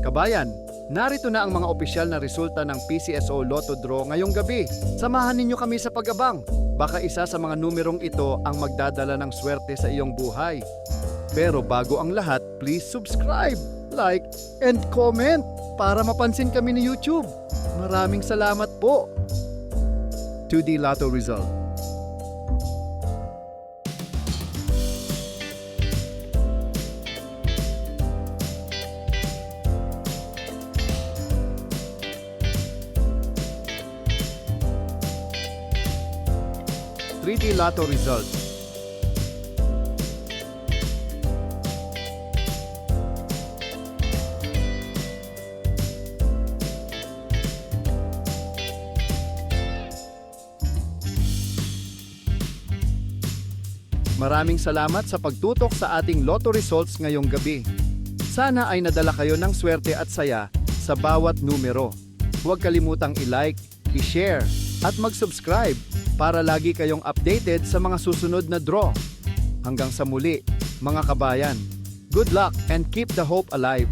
Kabayan, narito na ang mga opisyal na resulta ng PCSO Lotto Draw ngayong gabi. Samahan ninyo kami sa pag-abang. Baka isa sa mga numerong ito ang magdadala ng swerte sa iyong buhay. Pero bago ang lahat, please subscribe, like, and comment para mapansin kami ni YouTube. Maraming salamat po. 2D Lotto Result. Three-D Lotto Result. Maraming salamat sa pagtutok sa ating Lotto results ngayong gabi. Sana ay nadala kayo ng swerte at saya sa bawat numero. Huwag kalimutang i-like, i-share, at mag-subscribe para lagi kayong updated sa mga susunod na draw. Hanggang sa muli, mga kabayan. Good luck and keep the hope alive.